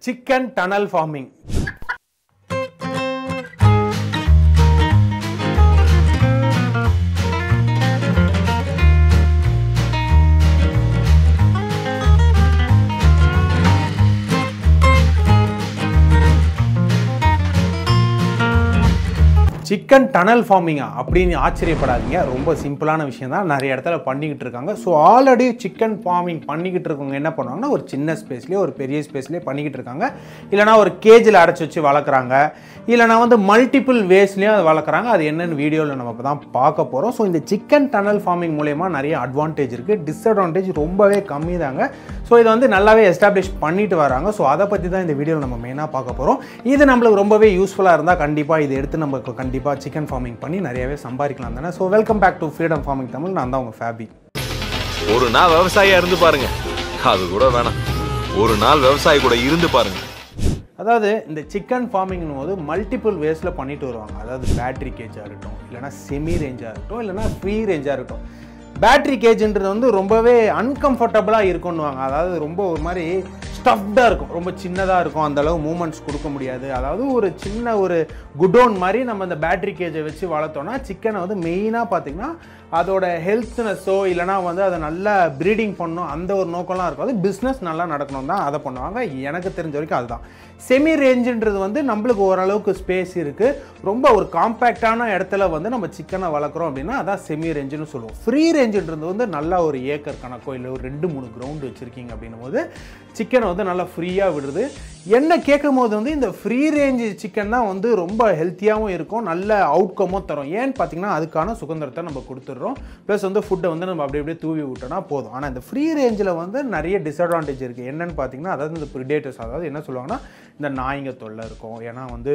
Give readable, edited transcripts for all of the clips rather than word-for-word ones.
Chicken tunnel farming. Chicken tunnel farming அப்படின்னு ஆச்சரியப்படாதீங்க. ரொம்ப சிம்பிளான விஷயம் தான். நிறைய இடத்துல பண்ணிக்கிட்டு இருக்காங்க. ஸோ ஆல்ரெடி சிக்கன் ஃபார்மிங் பண்ணிக்கிட்டு இருக்கவங்க என்ன பண்ணுவாங்கன்னா ஒரு சின்ன ஸ்பேஸ்லேயே ஒரு பெரிய ஸ்பேஸ்லேயே பண்ணிக்கிட்டு இருக்காங்க. இல்லைனா ஒரு கேஜில் அடைச்சி வச்சு வளர்க்குறாங்க. இல்லைனா வந்து மல்டிபிள் வேஸ்லேயும் அதை வளர்க்குறாங்க. அது என்னென்னு வீடியோவில் நம்ம இப்போ தான் பார்க்க போகிறோம். ஸோ இந்த சிக்கன் டனல் ஃபார்மிங் மூலயமா நிறைய அட்வான்டேஜ் இருக்குது. டிஸ்அட்வான்டேஜ் ரொம்பவே கம்மி தாங்க. ஸோ இதை வந்து நல்லாவே எஸ்டாப்ளிஷ் பண்ணிட்டு வராங்க. ஸோ அதை பற்றி தான் இந்த வீடியோவில் நம்ம மெயினாக பார்க்க போகிறோம். இது நம்மளுக்கு ரொம்பவே யூஸ்ஃபுல்லாக இருந்தால் கண்டிப்பாக இதை எடுத்து நம்ம கண்டிப்பாக சிக்கன் ஃபார்மிங் பண்ணி நிறையவே சம்பாதிக்கலாம் தானே. So welcome back to freedom farming Tamil. நான் தான் உங்கள் ஃபேபி. ஒரு நாள் விவசாயியாக இருந்து பாருங்க, அது கூட வேணாம், ஒரு நாள் விவசாயி கூட இருந்து பாருங்க. அதாவது இந்த சிக்கன் ஃபார்மிங்னு போது மல்டிபிள் வேஸில் பண்ணிட்டு வருவாங்க. அதாவது பேட்டரி கேஜாக இருக்கட்டும், இல்லைனா செமி ரேஞ்சாக இருக்கட்டும், இல்லைனா ஃப்ரீ ரேஞ்சாக இருக்கட்டும். பேட்டரி கேஜ்ன்றது வந்து ரொம்பவே அன்கம்ஃபர்டபுளாக இருக்குன்னுவாங்க. அதாவது ரொம்ப ஒரு மாதிரி ஸ்டஃப்டாக இருக்கும், ரொம்ப சின்னதாக இருக்கும், அந்தளவு மூமெண்ட்ஸ் கொடுக்க முடியாது. அதாவது ஒரு சின்ன ஒரு குடோன் மாதிரி நம்ம இந்த பேட்டரி கேஜை வச்சு வளர்த்தோன்னா சிக்கனை வந்து மெயினாக பார்த்திங்கன்னா அதோட ஹெல்த்னஸோ இல்லைனா வந்து அதை நல்லா ப்ரீடிங் பண்ணணும் அந்த ஒரு நோக்கம்லாம் இருக்கும். அது பிஸ்னஸ் நல்லா நடக்கணும் தான் அதை பண்ணுவாங்க. எனக்கு தெரிஞ்ச வரைக்கும் அதுதான். செமி ரேஞ்சுன்றது வந்து நம்மளுக்கு ஓரளவுக்கு ஸ்பேஸ் இருக்குது, ரொம்ப ஒரு காம்பேக்டான இடத்துல வந்து நம்ம சிக்கனை வளர்க்குறோம் அப்படின்னா அதான் செமி ரேஞ்சுன்னு சொல்லுவோம். ஃப்ரீ ரேஞ்சுன்றது வந்து நல்லா ஒரு ஏக்கர் கணக்கோ இல்லை ஒரு 2-3 கிரவுண்டு வச்சுருக்கீங்க அப்படின்னும் போது சிக்கனை வந்து நல்லா ஃப்ரீயாக விடுறது. என்ன கேட்கும் போது வந்து இந்த ஃப்ரீ ரேஞ்சு சிக்கன் தான் வந்து ரொம்ப ஹெல்த்தியாகவும் இருக்கும், நல்ல அவுட்கமும் தரும். ஏன்னு பார்த்தீங்கன்னா அதுக்கான சுதந்திரத்தை நம்ம கொடுத்துட்றோம். ப்ளஸ் வந்து ஃபுட்டை வந்து நம்ம அப்படியே தூவி விட்டோன்னா போதும். ஆனால் இந்த ஃப்ரீ ரேஞ்சில் வந்து நிறைய டிஸ்அட்வான்டேஜ் இருக்குது. என்னென்னு பார்த்தீங்கன்னா அதாவது இந்த ப்ரிடேட்டர்ஸ், அதாவது என்ன சொல்லுவாங்கன்னா இந்த நாய்ங்க தொல்லை இருக்கும். ஏன்னா வந்து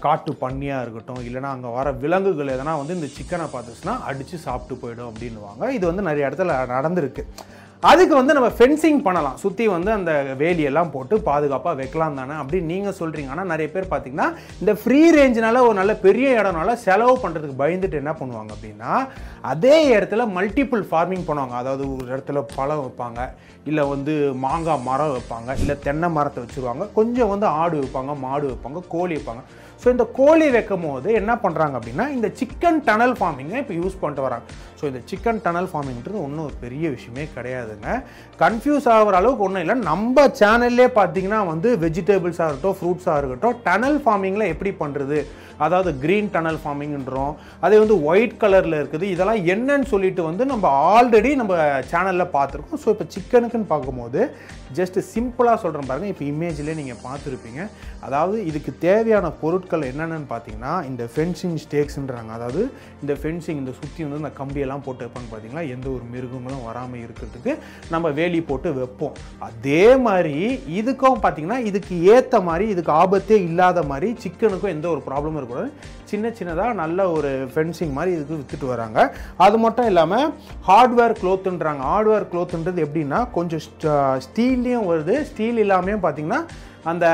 காட்டு பன்னியாக இருக்கட்டும், இல்லைனா அங்கே வர விலங்குகள் எதனா வந்து இந்த சிக்கனை பார்த்துச்சுன்னா அடித்து சாப்பிட்டு போயிடும் அப்படின்னுவாங்க. இது வந்து நிறைய இடத்துல நடந்திருக்கு. அதுக்கு வந்து நம்ம ஃபென்சிங் பண்ணலாம், சுற்றி வந்து அந்த வேலியெல்லாம் போட்டு பாதுகாப்பாக வைக்கலாம் தானே அப்படின்னு நீங்கள் சொல்கிறீங்க. ஆனால் நிறைய பேர் பார்த்திங்கன்னா இந்த ஃப்ரீ ரேஞ்சினால ஒரு நல்ல பெரிய இடம்னால செலவு பண்ணுறதுக்கு பயந்துட்டு என்ன பண்ணுவாங்க அப்படின்னா அதே இடத்துல மல்டிபிள் ஃபார்மிங் பண்ணுவாங்க. அதாவது ஒரு இடத்துல பழம் வைப்பாங்க, இல்லை வந்து மாங்காய் மரம் வைப்பாங்க, இல்லை தென்னை மரத்தை வச்சுருவாங்க, கொஞ்சம் வந்து ஆடு வைப்பாங்க, மாடு வைப்பாங்க, கோழி வைப்பாங்க. ஸோ இந்த கோழி வைக்கும் போது என்ன பண்ணுறாங்க அப்படின்னா இந்த சிக்கன் டனல் ஃபார்மிங்கை இப்போ யூஸ் பண்ணிட்டு வராங்க. ஸோ இந்த சிக்கன் டனல் ஃபார்மிங்கிறது ஒன்றும் ஒரு பெரிய விஷயமே கிடையாதுங்க. கன்ஃபியூஸ் ஆகிற அளவுக்கு ஒன்றும் இல்லை. நம்ம சேனல்லே பார்த்தீங்கன்னா வந்து வெஜிடபிள்ஸாக இருக்கட்டும், ஃப்ரூட்ஸாக இருக்கட்டும், டனல் ஃபார்மிங்கில் எப்படி பண்ணுறது, அதாவது க்ரீன் டனல் ஃபார்மிங்ன்றோம், அதே வந்து ஒயிட் கலரில் இருக்குது, இதெல்லாம் என்னன்னு சொல்லிட்டு வந்து நம்ம ஆல்ரெடி நம்ம சேனலில் பார்த்துருக்கோம். ஸோ இப்போ சிக்கனுக்குன்னு பார்க்கும்போது ஜஸ்ட் சிம்பிளாக சொல்கிறேன் பாருங்கள். இப்போ இமேஜ்லேயே நீங்கள் பார்த்துருப்பீங்க. அதாவது இதுக்கு தேவையான பொருட்கள் என்னென்னு பார்த்தீங்கன்னா இந்த ஃபென்சிங் ஸ்டேக்ஸ்ன்றாங்க. அதாவது இந்த ஃபென்சிங் இந்த சுற்றி வந்து இந்த கம்பியெல்லாம் போட்டு வைப்பாங்க பார்த்தீங்களா, எந்த ஒரு மிருகங்களும் வராமல் இருக்கிறதுக்கு நம்ம வேலி போட்டு வைப்போம். அதே மாதிரி இதுக்கும் பார்த்தீங்கன்னா இதுக்கு ஏற்ற மாதிரி, இதுக்கு ஆபத்தே இல்லாத மாதிரி சிக்கனுக்கும் எந்த ஒரு ப்ராப்ளமும் இருக்கக்கூடாது. சின்ன சின்னதாக நல்ல ஒரு ஃபென்சிங் மாதிரி இதுக்கு விற்றுட்டு வராங்க. அது மட்டும் இல்லாமல் ஹார்ட்வேர் க்ளோத்துன்றாங்க. ஹார்ட்வேர் க்ளோத்துன்றது எப்படின்னா கொஞ்சம் ஸ்டீல்லையும் வருது, ஸ்டீல் இல்லாமையும் பார்த்தீங்கன்னா அந்த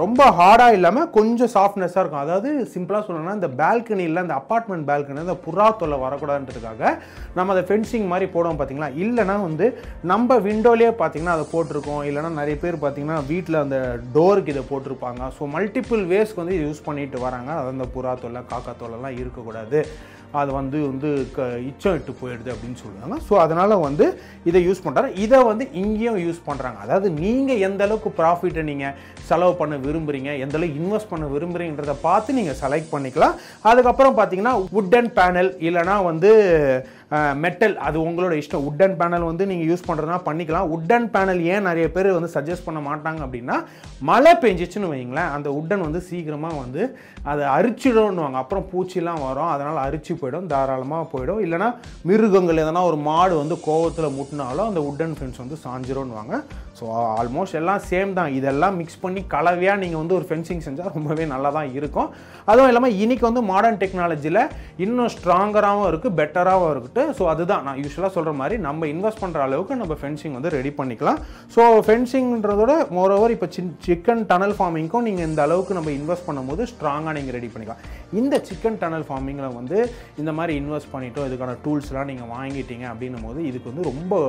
ரொம்ப ஹார்டாக இல்லாமல் கொஞ்சம் சாஃப்ட்னஸாக இருக்கும். அதாவது சிம்பிளாக சொல்லணும்னா இந்த பால்கனியில் அந்த அப்பார்ட்மெண்ட் பால்கனி அந்த புறா தொல்லை வரக்கூடாதுன்றதுக்காக நம்ம அதை ஃபென்சிங் மாதிரி போடுவோம் பார்த்தீங்களா. இல்லைனா வந்து நம்ம விண்டோலேயே பார்த்தீங்கன்னா அதை போட்டிருக்கோம், இல்லைனா நிறைய பேர் பார்த்தீங்கன்னா வீட்டில் அந்த டோருக்கு இதை போட்டிருப்பாங்க. ஸோ மல்டிபிள் வேஸ்க்கு வந்து இது யூஸ் பண்ணிட்டு வராங்க. அது அந்த புறா தொல்லை காக்கா தொல்லைலாம் இருக்கக்கூடாது, அது வந்து இச்சம் இட்டு போயிடுது அப்படின்னு சொல்லுவாங்க. ஸோ அதனால் வந்து இதை யூஸ் பண்ணுறாங்க. இதை வந்து இங்கேயும் யூஸ் பண்ணுறாங்க. அதாவது நீங்கள் எந்த அளவுக்கு ப்ராஃபிட்டை நீங்கள் செலவு பண்ண விரும்புகிறீங்க, எந்த அளவுக்கு இன்வெஸ்ட் பண்ண விரும்புகிறீங்கன்றதை பார்த்து நீங்கள் செலக்ட் பண்ணிக்கலாம். அதுக்கப்புறம் பார்த்தீங்கன்னா வுட்டன் பேனல் இல்லைனா வந்து மெட்டல், அது உங்களோட இஷ்டம். வுட்டன் பேனல் வந்து நீங்கள் யூஸ் பண்ணுறதுனா பண்ணிக்கலாம். வுட்டன் பேனல் ஏன் நிறைய பேர் வந்து சஜஸ்ட் பண்ண மாட்டாங்க அப்படின்னா மழை பெஞ்சிச்சுன்னு வைங்களேன், அந்த வுட்டன் வந்து சீக்கிரமாக வந்து அதை அரிச்சிடும்னுவாங்க. அப்புறம் பூச்சிலாம் வரும், அதனால் அரிச்சு போயிடும், தாராளமாக போயிடும். இல்லைனா மிருகங்கள் எதனா ஒரு மாடு வந்து கோவத்தில் முட்டினாலும் அந்த வுட்டன் ஃபென்ஸ் வந்து சாஞ்சிரும்னுவாங்க. ஸோ ஆல்மோஸ்ட் எல்லாம் சேம் தான். இதெல்லாம் மிக்ஸ் பண்ணி கலவையாக நீங்கள் வந்து ஒரு ஃபென்சிங் செஞ்சால் ரொம்பவே நல்லா தான் இருக்கும். அதுவும் இல்லாமல் இன்றைக்கி வந்து மாடர்ன் டெக்னாலஜியில் இன்னும் ஸ்ட்ராங்கராகவும் இருக்குது, பெட்டராகவும் இருக்குது. ஸோ அதுதான் நான் யூஸ்வலாக சொல்கிற மாதிரி நம்ம இன்வெஸ்ட் பண்ணுற அளவுக்கு நம்ம ஃபென்சிங் வந்து ரெடி பண்ணிக்கலாம். ஸோ ஃபென்சிங்ன்றதோட மோரோவர் இப்போ சிக்கன் டனல் ஃபார்மிங்க்கும் நீங்கள் இந்த அளவுக்கு நம்ம இன்வெஸ்ட் பண்ணும்போது ஸ்ட்ராங்காக நீங்கள் ரெடி பண்ணிக்கலாம். இந்த சிக்கன் டனல் ஃபார்மிங்கில் வந்து இந்த மாதிரி இன்வெஸ்ட் பண்ணிட்டோம் இதுக்கான டூல்ஸ்லாம் நீங்கள் வாங்கிட்டீங்க அப்படின்னும் போது இதுக்கு வந்து ரொம்ப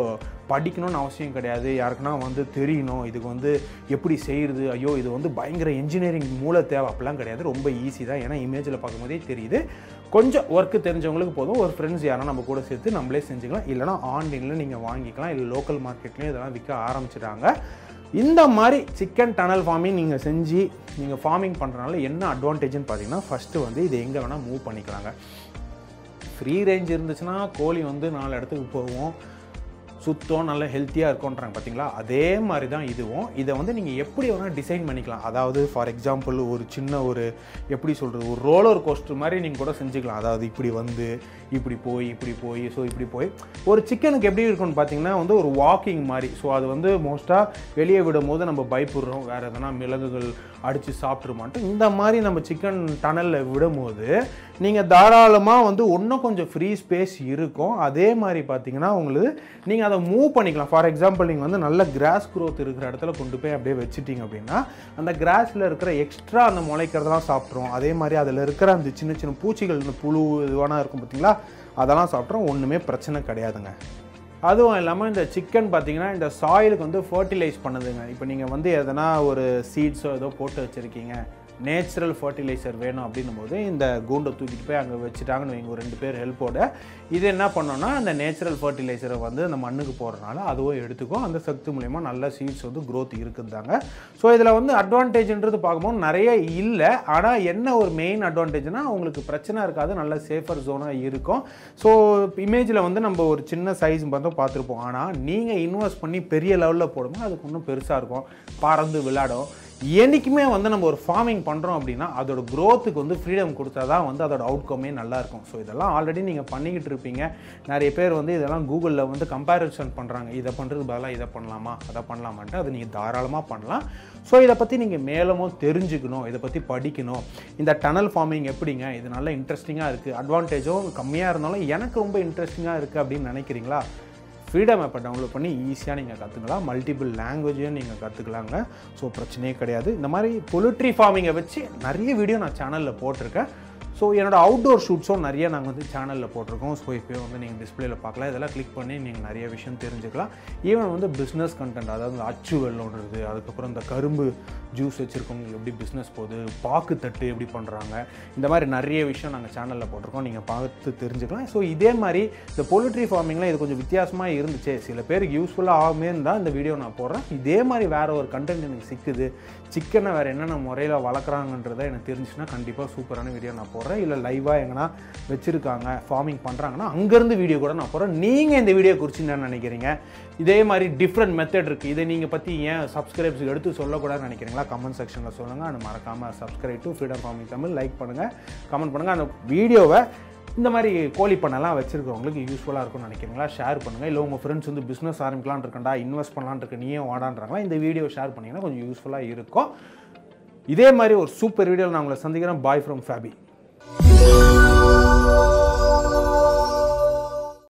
படிக்கணும்னு அவசியம் கிடையாது. யாருக்குன்னா வந்து தெரியணும் இதுக்கு வந்து எப்படி செய்கிறது, ஐயோ இது வந்து பயங்கர இன்ஜினியரிங் மூளை தேவை அப்படிலாம் கிடையாது. ரொம்ப ஈஸி தான். ஏன்னா இமேஜில் பார்க்கும்போதே தெரியுது. கொஞ்சம் ஒர்க்கு தெரிஞ்சவங்களுக்கு போதும். ஒரு ஃப்ரெண்ட்ஸ் யாரும் நம்ம கூட சேர்த்து நம்மளே செஞ்சுக்கலாம். இல்லைனா ஆன்லைனில் நீங்கள் வாங்கிக்கலாம். இல்லை லோக்கல் மார்க்கெட்லேயும் இதெல்லாம் விற்க ஆரம்பிச்சிட்டாங்க. இந்த மாதிரி சிக்கன் டனல் ஃபார்மிங் நீங்கள் செஞ்சு நீங்கள் ஃபார்மிங் பண்ணுறதுனால என்ன அட்வான்டேஜ்னு பார்த்தீங்கன்னா, ஃபஸ்ட்டு வந்து இது எங்கே வேணால் மூவ் பண்ணிக்கலாங்க. ஃப்ரீ ரேஞ்ச் இருந்துச்சுன்னா கோழி வந்து 4 இடத்துக்கு போவோம், சுத்தம் நல்ல ஹெல்த்தியாக இருக்கும்ன்றாங்க பார்த்தீங்களா. அதே மாதிரி தான் இதுவும். இதை வந்து நீங்கள் எப்படி வேணால் டிசைன் பண்ணிக்கலாம். அதாவது ஃபார் எக்ஸாம்பிள் ஒரு சின்ன ஒரு எப்படி சொல்கிறது, ஒரு ரோலர் கோஸ்டர் மாதிரி நீங்கள் கூட செஞ்சுக்கலாம். அதாவது இப்படி வந்து இப்படி போய் ஸோ இப்படி போய் ஒரு சிக்கனுக்கு எப்படி இருக்குன்னு பார்த்தீங்கன்னா வந்து ஒரு வாக்கிங் மாதிரி. ஸோ அது வந்து மோஸ்ட்டாக வெளியே விடும் போது நம்ம பயப்படுறோம், வேறு எதனா மிளகுகள் அடித்து சாப்பிட்ருமான்ட்டு. இந்த மாதிரி நம்ம சிக்கன் டனலில் விடும்போது நீங்கள் தாராளமாக வந்து இன்னும் கொஞ்சம் ஃப்ரீ ஸ்பேஸ் இருக்கும். அதே மாதிரி பார்த்தீங்கன்னா உங்களுக்கு நீங்கள் அதை மூவ் பண்ணிக்கலாம். ஃபார் எக்ஸாம்பிள் நீங்கள் வந்து நல்ல கிராஸ் க்ரோத் இருக்கிற இடத்துல கொண்டு போய் அப்படியே வச்சுட்டிங்க அப்படின்னா அந்த கிராஸில் இருக்கிற எக்ஸ்ட்ரா அந்த முளைக்கிறதெல்லாம் சாப்பிட்றோம். அதே மாதிரி அதில் இருக்கிற அந்த சின்ன சின்ன பூச்சிகள், இந்த புழு இதுவானா இருக்கும் பார்த்தீங்களா, அதெல்லாம் சாப்பிட்றோம். ஒன்றுமே பிரச்சனை கிடையாதுங்க. அதுவும் இல்லாமல் இந்த சிக்கன் பார்த்தீங்கன்னா இந்த சாயிலுக்கு வந்து ஃபர்டிலைஸ் பண்ணுதுங்க. இப்போ நீங்கள் வந்து எதனா ஒரு சீட்ஸோ ஏதோ போட்டு வச்சுருக்கீங்க, நேச்சுரல் ஃபர்டிலைசர் வேணும் அப்படின்னும் போது இந்த கூண்டை தூக்கிட்டு போய் அங்கே வச்சுட்டாங்கன்னு வைங்க, ஒரு 2 பேர் ஹெல்ப்போட. இது என்ன பண்ணோன்னா அந்த நேச்சுரல் ஃபர்டிலைசரை வந்து அந்த மண்ணுக்கு போடுறதுனால அதுவும் எடுத்துக்கும். அந்த சக்தி மூலயமா நல்ல சீட்ஸ் வந்து க்ரோத் இருக்குதாங்க. ஸோ இதில் வந்து அட்வான்டேஜ்ன்றது பார்க்கும்போது நிறைய இல்லை. ஆனால் என்ன ஒரு மெயின் அட்வான்டேஜ்னால் உங்களுக்கு பிரச்சனை இருக்காது, நல்ல சேஃபர் ஜோனாக இருக்கும். ஸோ இமேஜில் வந்து நம்ம ஒரு சின்ன சைஸ் மட்டும் பார்த்துருப்போம். ஆனால் நீங்கள் இன்வெஸ்ட் பண்ணி பெரிய லெவலில் போடும்போது அதுக்கு இன்னும் பெருசாக இருக்கும், பறந்து விளையாடும். என்றைக்குமே வந்து நம்ம ஒரு ஃபார்மிங் பண்ணுறோம் அப்படின்னா அதோட க்ரோத்துக்கு வந்து ஃப்ரீடம் கொடுத்தா தான் வந்து அதோட அவுட்கமே நல்லாயிருக்கும். ஸோ இதெல்லாம் ஆல்ரெடி நீங்கள் பண்ணிக்கிட்டு இருப்பீங்க. நிறைய பேர் வந்து இதெல்லாம் கூகுளில் வந்து கம்பேரிசன் பண்ணுறாங்க, இதை பண்ணுறது பதிலாக இதை பண்ணலாமா அதை பண்ணலாமான்ட்டு. அது நீங்கள் தாராளமாக பண்ணலாம். ஸோ இதை பற்றி நீங்கள் மேலும் தெரிஞ்சுக்கணும், இதை பற்றி படிக்கணும். இந்த டனல் ஃபார்மிங் எப்படிங்க, இது நல்லா இன்ட்ரெஸ்டிங்காக இருக்குது, அட்வான்டேஜும் கம்மியாக இருந்தாலும் எனக்கு ரொம்ப இன்ட்ரெஸ்டிங்காக இருக்குது அப்படின்னு நினைக்கிறீங்களா, ஃப்ரீடம் ஆப்பை டவுன்லோட் பண்ணி ஈஸியாக நீங்கள் கற்றுக்கலாம். மல்டிபிள் லாங்குவேஜையும் நீங்கள் கற்றுக்கலாங்க. ஸோ பிரச்சனையே கிடையாது. இந்த மாதிரி பொலிட்ரி ஃபார்மிங்கை வச்சு நிறைய வீடியோ நான் சேனலில் போட்டிருக்கேன். ஸோ என்னோடய அவுட்டோர் ஷூட்ஸும் நிறைய நாங்கள் வந்து சேனலில் போட்டிருக்கோம். ஸோ இப்போ வந்து நீங்கள் டிஸ்பிளேல பார்க்கலாம். இதெல்லாம் கிளிக் பண்ணி நீங்கள் நிறைய விஷயம் தெரிஞ்சுக்கலாம். ஈவன் வந்து பிஸ்னஸ் கண்டென்ட், அதாவது இந்த அச்சு வெள்ளோடுறது, அதுக்கப்புறம் இந்த கரும்பு ஜூஸ் வச்சுருக்கவங்க எப்படி பிஸ்னஸ் போகுது, பாக்கு தட்டு எப்படி பண்ணுறாங்க, இந்த மாதிரி நிறைய விஷயம் நாங்கள் சேனலில் போட்டிருக்கோம். நீங்கள் பார்த்து தெரிஞ்சுக்கலாம். ஸோ இதே மாதிரி இந்த பொலிட்ரி ஃபார்மிங்கில் இது கொஞ்சம் வித்தியாசமாக இருந்துச்சு, சில பேருக்கு யூஸ்ஃபுல்லாக ஆகுமே தான் இந்த வீடியோ நான் போடுறேன். இதே மாதிரி வேறு ஒரு கண்டென்ட் எனக்கு சிக்குது, சிக்கனை வேறு என்னென்ன முறையில் வளர்க்குறாங்கன்றதை எனக்கு தெரிஞ்சுச்சுன்னா கண்டிப்பாக சூப்பரான வீடியோ நான் போடுறேன். இல்லை லைவாக எங்கன்னா வச்சுருக்காங்க ஃபார்மிங் பண்ணுறாங்கன்னா அங்கேருந்து வீடியோ கூட நான் போடுறேன். நீங்கள் இந்த வீடியோ குறித்து என்ன நினைக்கிறீங்க? இதே மாதிரி டிஃப்ரெண்ட் மெத்தட் இருக்குது, இதை நீங்கள் பற்றி ஏன் சப்ஸ்கிரைப்ஸ் எடுத்து சொல்லக்கூடாதுன்னு நினைக்கிறீங்களா? கமெண்ட் செக்ஷனில் சொல்லுங்கள். அது மறக்காமல் subscribe to freedom farming Tamil like பண்ணுங்கள், கமெண்ட் பண்ணுங்கள். அந்த வீடியோவை இந்த மாதிரி கோழி பண்ணலாம் வச்சுருக்கவங்களுக்கு யூஸ்ஃபுல்லாக இருக்கும்னு நினைக்கிறீங்களா? ஷேர் பண்ணுங்கள். இல்லை உங்கள் ஃப்ரெண்ட்ஸ் வந்து பிஸ்னஸ் ஆரம்பிக்கலான்னு இருக்கண்டா, இன்வெஸ்ட் பண்ணலான்னு இருக்க, நீயே வாடான்றாங்களா, இந்த வீடியோ ஷேர் பண்ணிங்கன்னா கொஞ்சம் யூஸ்ஃபுல்லாக இருக்கும். இதே மாதிரி ஒரு சூப்பர் வீடியோவில் நான் உங்களை சந்திக்கிறேன். Bye from ஃபேபி.